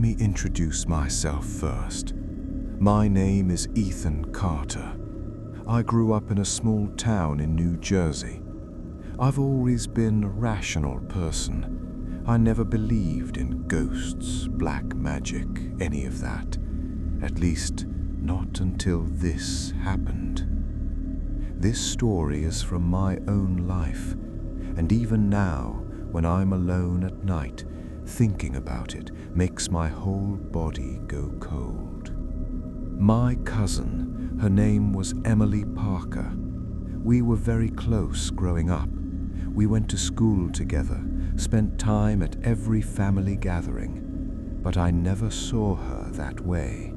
me introduce myself first. My name is Ethan Carter. I grew up in a small town in New Jersey. I've always been a rational person. I never believed in ghosts, black magic, any of that. At least, not until this happened. This story is from my own life, and even now, when I'm alone at night, thinking about it makes my whole body go cold. My cousin, her name was Emily Parker. We were very close growing up. We went to school together, spent time at every family gathering, but I never saw her that way.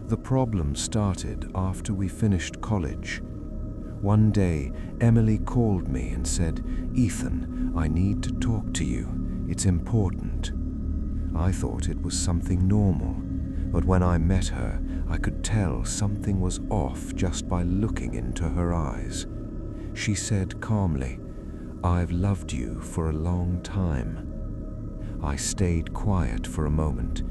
The problem started after we finished college. One day, Emily called me and said, "Ethan, I need to talk to you. It's important." I thought it was something normal, but when I met her, I could tell something was off just by looking into her eyes. She said calmly, "I've loved you for a long time." I stayed quiet for a moment.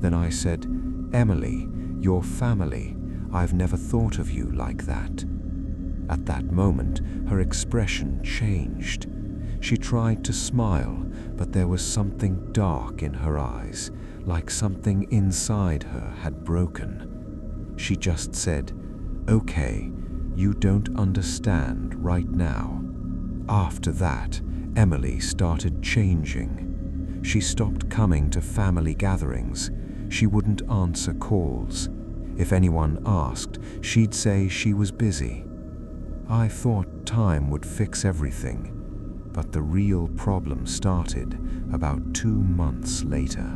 Then I said, "Emily, your family, I've never thought of you like that." At that moment, her expression changed. She tried to smile, but there was something dark in her eyes, like something inside her had broken. She just said, "Okay, you don't understand right now." After that, Emily started changing. She stopped coming to family gatherings. She wouldn't answer calls. If anyone asked, she'd say she was busy. I thought time would fix everything, but the real problem started about 2 months later.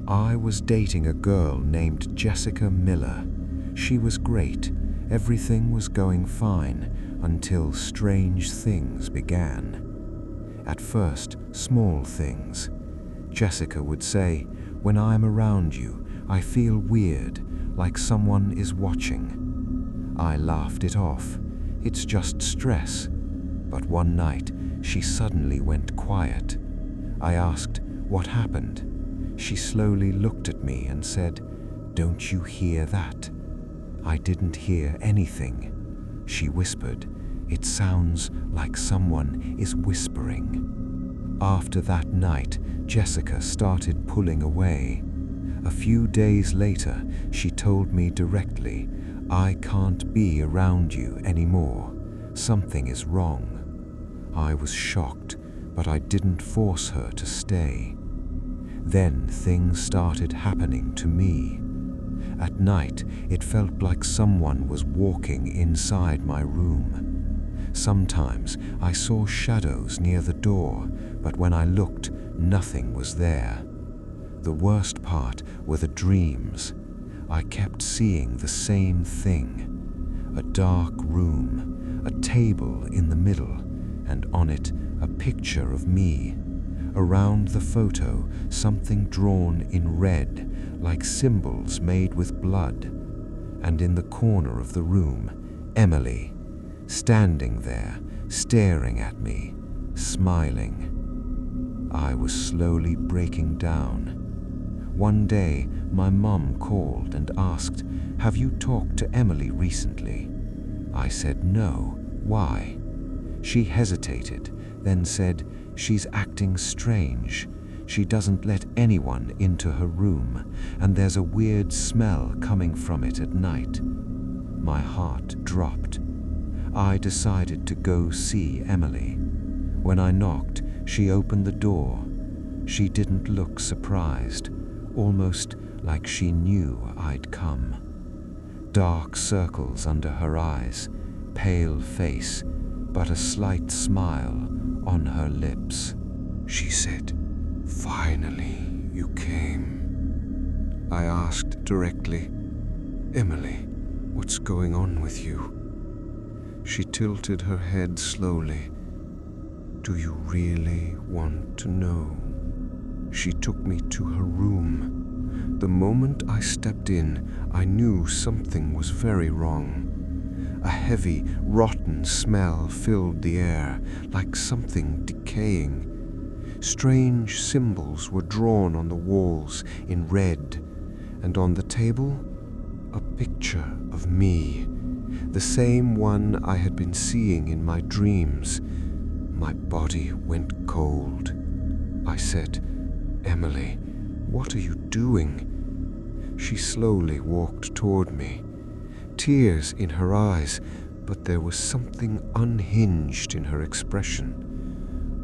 I was dating a girl named Jessica Miller. She was great. Everything was going fine until strange things began. At first, small things. Jessica would say, "When I'm around you, I feel weird, like someone is watching." I laughed it off. It's just stress. But one night, she suddenly went quiet. I asked, "What happened?" She slowly looked at me and said, "Don't you hear that?" I didn't hear anything. She whispered, "It sounds like someone is whispering." After that night, Jessica started pulling away. A few days later, she told me directly, "I can't be around you anymore. Something is wrong." I was shocked, but I didn't force her to stay. Then things started happening to me. At night, it felt like someone was walking inside my room. Sometimes I saw shadows near the door, but when I looked, nothing was there. The worst part were the dreams. I kept seeing the same thing. A dark room, a table in the middle, and on it a picture of me. Around the photo, something drawn in red, like symbols made with blood. And in the corner of the room, Emily, standing there, staring at me, smiling. I was slowly breaking down. One day, my mum called and asked, "Have you talked to Emily recently?" I said no. Why? She hesitated, then said, "She's acting strange. She doesn't let anyone into her room, and there's a weird smell coming from it at night." My heart dropped. I decided to go see Emily. When I knocked, she opened the door. She didn't look surprised, almost like she knew I'd come. Dark circles under her eyes, pale face, but a slight smile on her lips. She said, "Finally, you came." I asked directly, "Emily, what's going on with you?" She tilted her head slowly. "Do you really want to know?" She took me to her room. The moment I stepped in, I knew something was very wrong. A heavy, rotten smell filled the air, like something decaying. Strange symbols were drawn on the walls in red, and on the table, a picture of me, the same one I had been seeing in my dreams. My body went cold. I said, "Emily, what are you doing?" She slowly walked toward me, tears in her eyes, but there was something unhinged in her expression.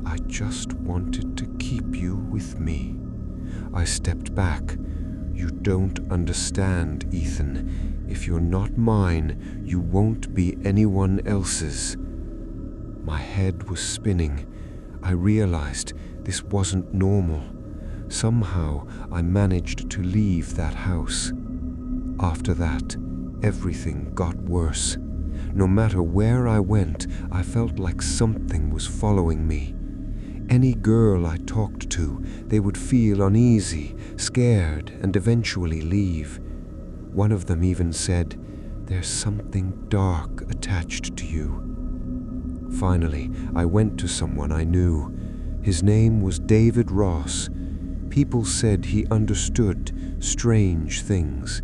"I just wanted to keep you with me." I stepped back. "You don't understand, Ethan. If you're not mine, you won't be anyone else's." My head was spinning. I realized this wasn't normal. Somehow I managed to leave that house. After that, everything got worse. No matter where I went, I felt like something was following me. Any girl I talked to, they would feel uneasy, scared, and eventually leave. One of them even said, "There's something dark attached to you." Finally, I went to someone I knew. His name was David Ross. People said he understood strange things.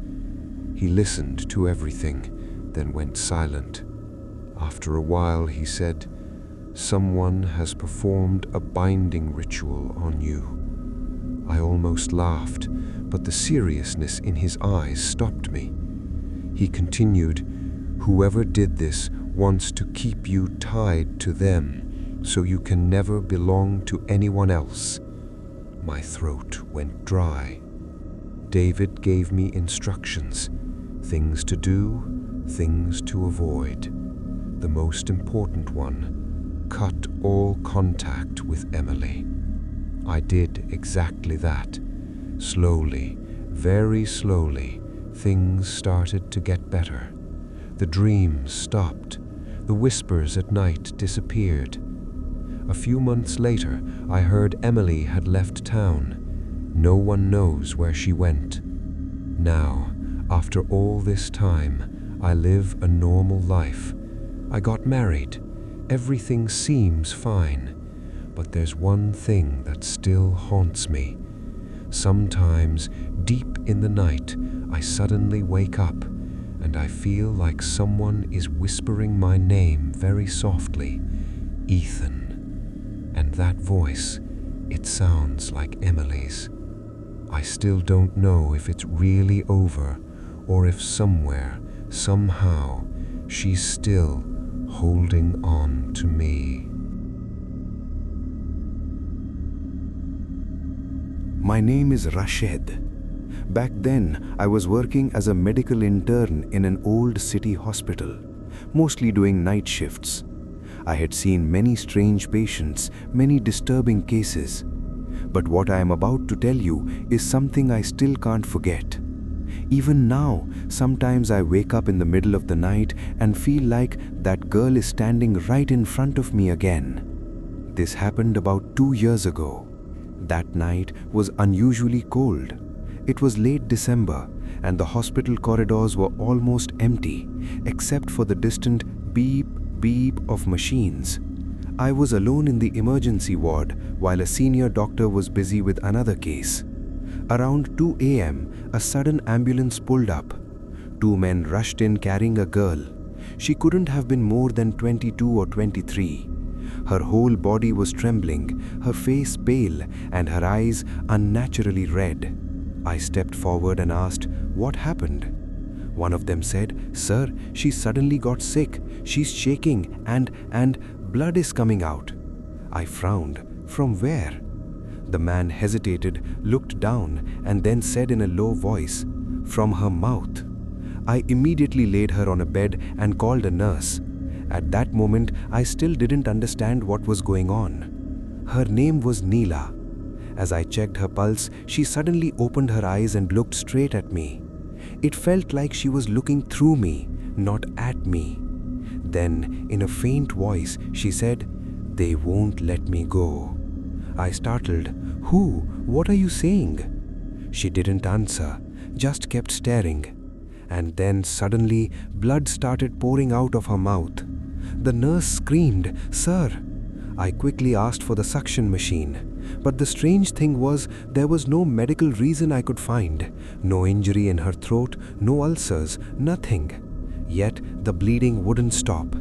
He listened to everything, then went silent. After a while, he said, "Someone has performed a binding ritual on you." I almost laughed, but the seriousness in his eyes stopped me. He continued, "Whoever did this wants to keep you tied to them, so you can never belong to anyone else." My throat went dry. David gave me instructions, things to do, things to avoid. The most important one, cut all contact with Emily. I did exactly that. Slowly, very slowly, things started to get better. The dreams stopped. The whispers at night disappeared. A few months later, I heard Emily had left town. No one knows where she went. Now, after all this time, I live a normal life. I got married. Everything seems fine. But there's one thing that still haunts me. Sometimes, deep in the night, I suddenly wake up and I feel like someone is whispering my name very softly, "Ethan." And that voice, it sounds like Emily's. I still don't know if it's really over or if somewhere, somehow, she's still holding on to me. My name is Rashid. Back then, I was working as a medical intern in an old city hospital, mostly doing night shifts. I had seen many strange patients, many disturbing cases. But what I am about to tell you is something I still can't forget. Even now, sometimes I wake up in the middle of the night and feel like that girl is standing right in front of me again. This happened about 2 years ago. That night was unusually cold. It was late December, and the hospital corridors were almost empty, except for the distant beep, beep of machines. I was alone in the emergency ward while a senior doctor was busy with another case. Around 2 a.m., a sudden ambulance pulled up. 2 men rushed in carrying a girl. She couldn't have been more than 22 or 23. Her whole body was trembling, her face pale, and her eyes unnaturally red. I stepped forward and asked, "What happened?" One of them said, "Sir, she suddenly got sick. She's shaking and blood is coming out." I frowned. "From where?" The man hesitated, looked down, and then said in a low voice, "From her mouth." I immediately laid her on a bed and called a nurse. At that moment, I still didn't understand what was going on. Her name was Neela. As I checked her pulse, she suddenly opened her eyes and looked straight at me. It felt like she was looking through me, not at me. Then, in a faint voice, she said, "They won't let me go." I startled. "Who? What are you saying?" She didn't answer, just kept staring. And then suddenly, blood started pouring out of her mouth. The nurse screamed, "Sir!" I quickly asked for the suction machine. But the strange thing was, there was no medical reason I could find. No injury in her throat, no ulcers, nothing. Yet the bleeding wouldn't stop.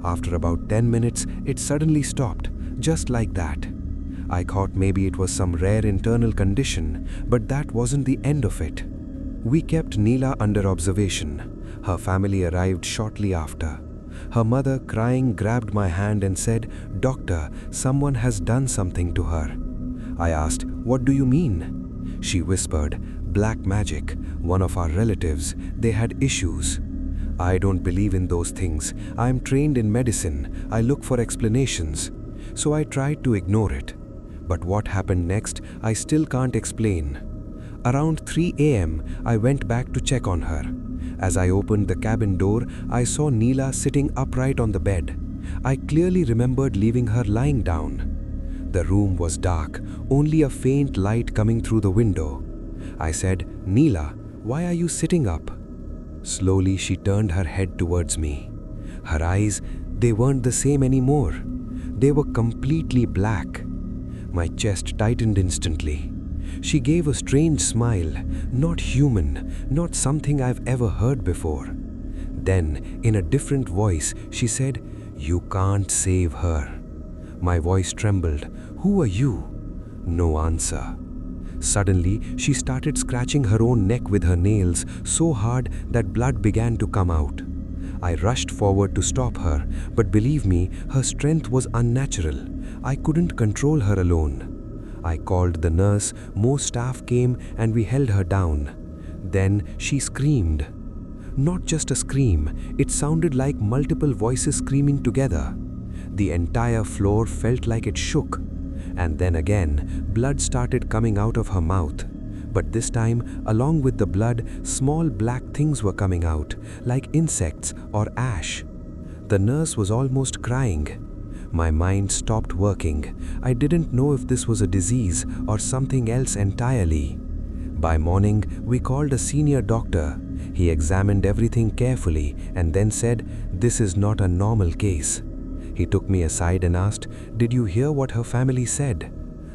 After about 10 minutes, it suddenly stopped, just like that. I thought maybe it was some rare internal condition, but that wasn't the end of it. We kept Neela under observation. Her family arrived shortly after. Her mother, crying, grabbed my hand and said, "Doctor, someone has done something to her." I asked, "What do you mean?" She whispered, "Black magic, one of our relatives, they had issues." I don't believe in those things. I am trained in medicine. I look for explanations. So I tried to ignore it. But what happened next, I still can't explain. Around 3 a.m., I went back to check on her. As I opened the cabin door, I saw Neela sitting upright on the bed. I clearly remembered leaving her lying down. The room was dark, only a faint light coming through the window. I said, "Neela, why are you sitting up?" Slowly, she turned her head towards me. Her eyes, they weren't the same anymore. They were completely black. My chest tightened instantly. She gave a strange smile, not human, not something I've ever heard before. Then, in a different voice, she said, "You can't save her." My voice trembled. "Who are you?" No answer. Suddenly, she started scratching her own neck with her nails so hard that blood began to come out. I rushed forward to stop her, but believe me, her strength was unnatural. I couldn't control her alone. I called the nurse, more staff came, and we held her down. Then she screamed. Not just a scream, it sounded like multiple voices screaming together. The entire floor felt like it shook. And then again, blood started coming out of her mouth. But this time, along with the blood, small black things were coming out, like insects or ash. The nurse was almost crying. My mind stopped working. I didn't know if this was a disease or something else entirely. By morning, we called a senior doctor. He examined everything carefully and then said, "This is not a normal case." He took me aside and asked, "Did you hear what her family said?"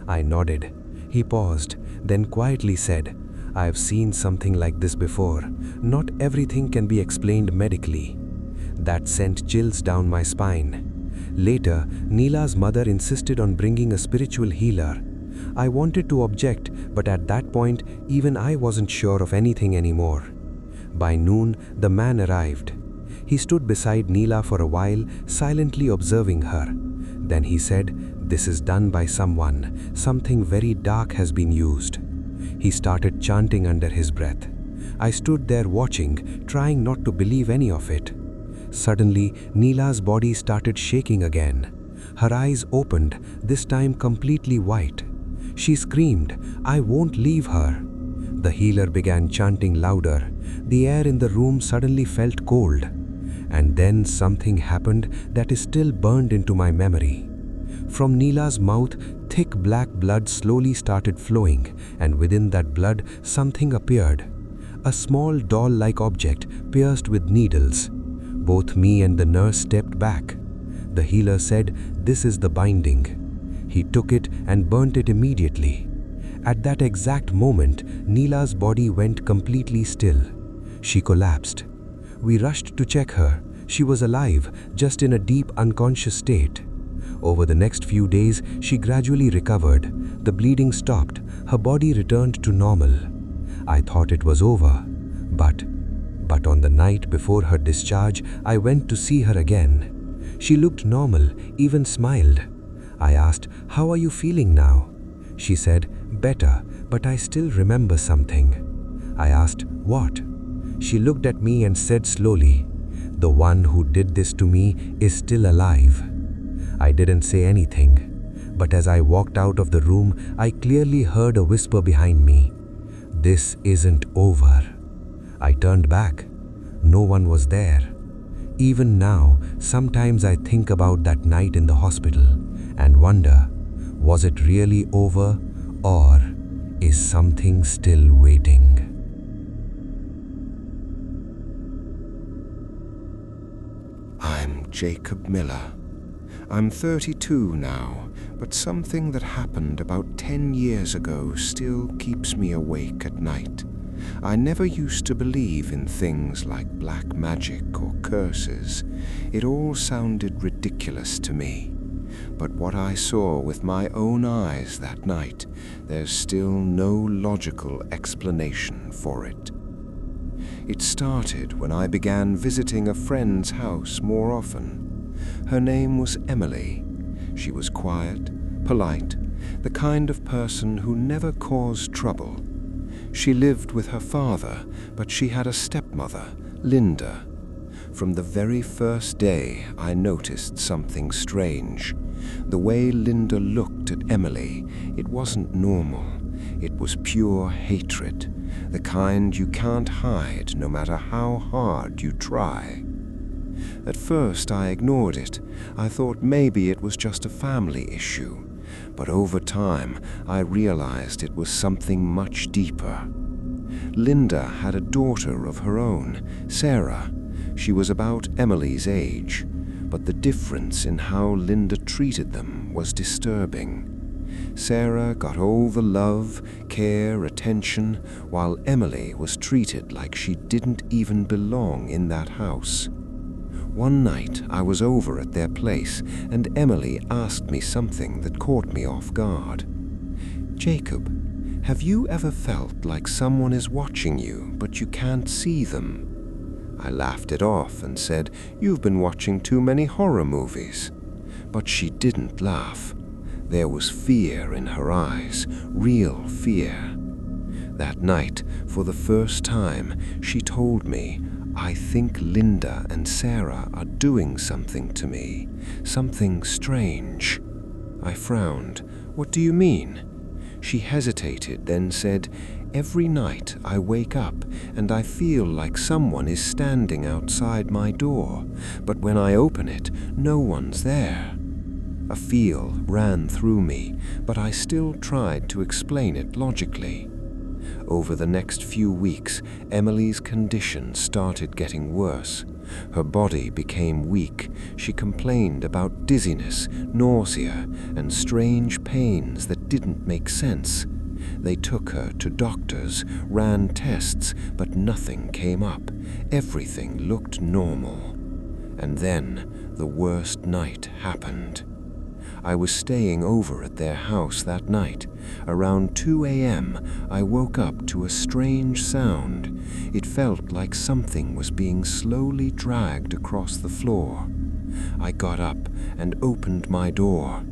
I nodded. He paused, then quietly said, "I have seen something like this before. Not everything can be explained medically." That sent chills down my spine. Later, Neela's mother insisted on bringing a spiritual healer. I wanted to object, but at that point, even I wasn't sure of anything anymore. By noon, the man arrived. He stood beside Neela for a while, silently observing her. Then he said, "This is done by someone. Something very dark has been used." He started chanting under his breath. I stood there watching, trying not to believe any of it. Suddenly, Neela's body started shaking again. Her eyes opened, this time completely white. She screamed, "I won't leave her." The healer began chanting louder. The air in the room suddenly felt cold. And then something happened that is still burned into my memory. From Neela's mouth, thick black blood slowly started flowing, and within that blood, something appeared. A small doll-like object pierced with needles. Both me and the nurse stepped back. The healer said, "This is the binding." He took it and burnt it immediately. At that exact moment, Neela's body went completely still. She collapsed. We rushed to check her. She was alive, just in a deep unconscious state. Over the next few days, she gradually recovered. The bleeding stopped. Her body returned to normal. I thought it was over. But on the night before her discharge, I went to see her again. She looked normal, even smiled. I asked, "How are you feeling now?" She said, "Better, but I still remember something." I asked, "What?" She looked at me and said slowly, "The one who did this to me is still alive." I didn't say anything, but as I walked out of the room, I clearly heard a whisper behind me, "This isn't over." I turned back. No one was there. Even now, sometimes I think about that night in the hospital and wonder, was it really over, or is something still waiting? I'm Jacob Miller. I'm 32 now, but something that happened about 10 years ago still keeps me awake at night. I never used to believe in things like black magic or curses. It all sounded ridiculous to me. But what I saw with my own eyes that night, there's still no logical explanation for it. It started when I began visiting a friend's house more often. Her name was Emily. She was quiet, polite, the kind of person who never caused trouble. She lived with her father, but she had a stepmother, Linda. From the very first day, I noticed something strange. The way Linda looked at Emily, it wasn't normal. It was pure hatred, the kind you can't hide no matter how hard you try. At first, I ignored it. I thought maybe it was just a family issue. But over time, I realized it was something much deeper. Linda had a daughter of her own, Sarah. She was about Emily's age, but the difference in how Linda treated them was disturbing. Sarah got all the love, care, attention, while Emily was treated like she didn't even belong in that house. One night I was over at their place and Emily asked me something that caught me off guard. "Jacob, have you ever felt like someone is watching you but you can't see them?" I laughed it off and said, "You've been watching too many horror movies." But she didn't laugh. There was fear in her eyes, real fear. That night, for the first time, she told me, "I think Linda and Sarah are doing something to me, something strange." I frowned. "What do you mean?" She hesitated, then said, "Every night I wake up and I feel like someone is standing outside my door, but when I open it, no one's there." A feel ran through me, but I still tried to explain it logically. Over the next few weeks, Emily's condition started getting worse. Her body became weak. She complained about dizziness, nausea, and strange pains that didn't make sense. They took her to doctors, ran tests, but nothing came up. Everything looked normal. And then the worst night happened. I was staying over at their house that night. Around 2 a.m., I woke up to a strange sound. It felt like something was being slowly dragged across the floor. I got up and opened my door.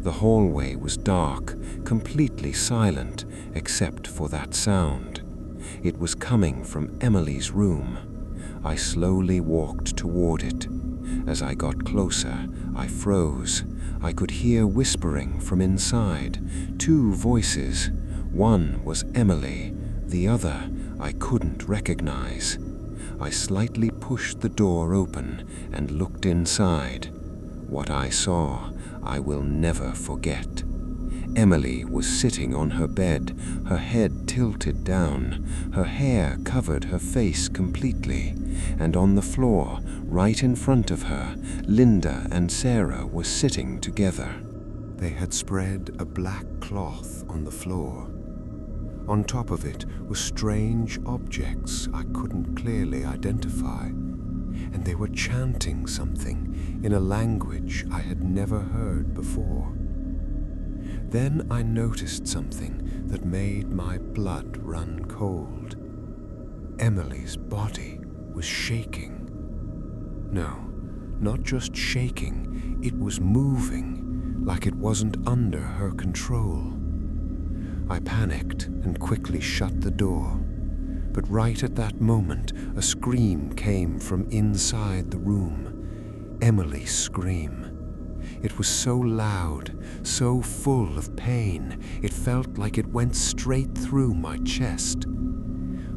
The hallway was dark, completely silent, except for that sound. It was coming from Emily's room. I slowly walked toward it. As I got closer, I froze. I could hear whispering from inside, 2 voices. One was Emily, the other I couldn't recognize. I slightly pushed the door open and looked inside. What I saw, I will never forget. Emily was sitting on her bed, her head tilted down. Her hair covered her face completely, and on the floor, right in front of her, Linda and Sarah were sitting together. They had spread a black cloth on the floor. On top of it were strange objects I couldn't clearly identify, and they were chanting something in a language I had never heard before. Then I noticed something that made my blood run cold. Emily's body was shaking. No, not just shaking, it was moving, like it wasn't under her control. I panicked and quickly shut the door. But right at that moment, a scream came from inside the room. Emily's scream. It was so loud, so full of pain, it felt like it went straight through my chest.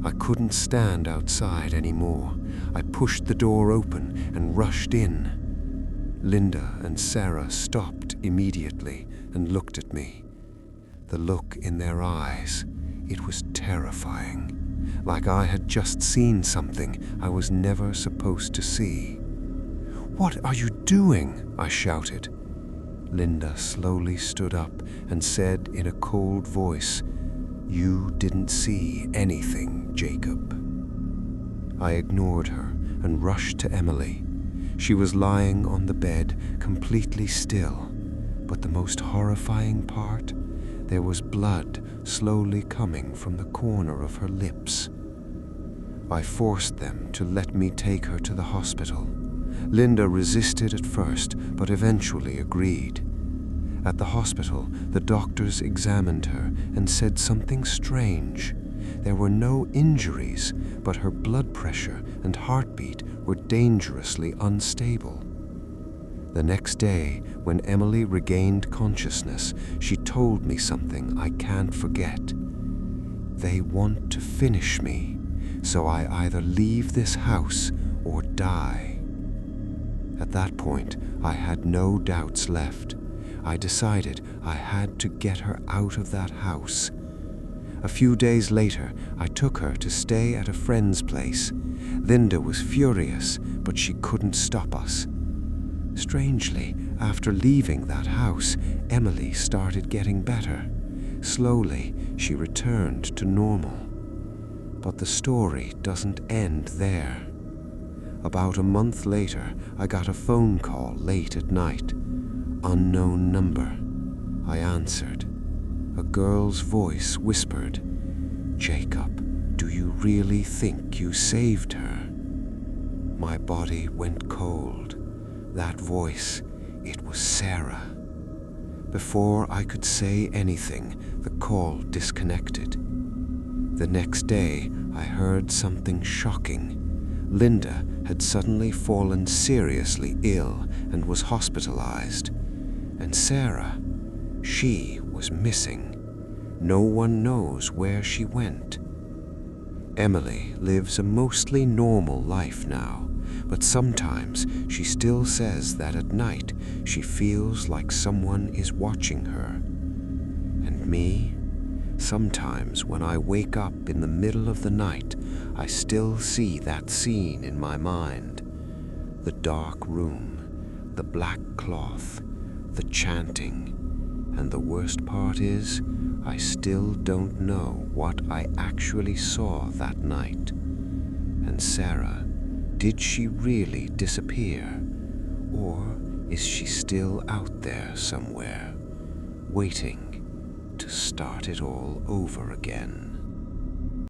I couldn't stand outside anymore. I pushed the door open and rushed in. Linda and Sarah stopped immediately and looked at me. The look in their eyes, it was terrifying, like I had just seen something I was never supposed to see. "What are you doing?" I shouted. Linda slowly stood up and said in a cold voice, "You didn't see anything, Jacob." I ignored her and rushed to Emily. She was lying on the bed, completely still, but the most horrifying part, there was blood slowly coming from the corner of her lips. I forced them to let me take her to the hospital. Linda resisted at first, but eventually agreed. At the hospital, the doctors examined her and said something strange. There were no injuries, but her blood pressure and heartbeat were dangerously unstable. The next day, when Emily regained consciousness, she told me something I can't forget. "They want to finish me, so I either leave this house or die." At that point, I had no doubts left. I decided I had to get her out of that house. A few days later, I took her to stay at a friend's place. Linda was furious, but she couldn't stop us. Strangely, after leaving that house, Emily started getting better. Slowly, she returned to normal. But the story doesn't end there. About a month later, I got a phone call late at night. Unknown number. I answered. A girl's voice whispered, "Jacob, do you really think you saved her?" My body went cold. That voice, it was Sarah. Before I could say anything, the call disconnected. The next day, I heard something shocking. Linda had suddenly fallen seriously ill and was hospitalized. And Sarah, she was missing. No one knows where she went. Emily lives a mostly normal life now, but sometimes she still says that at night she feels like someone is watching her. And me? Sometimes when I wake up in the middle of the night, I still see that scene in my mind. The dark room, the black cloth, the chanting, and the worst part is, I still don't know what I actually saw that night. And Sarah, did she really disappear? Or is she still out there somewhere, waiting to start it all over again?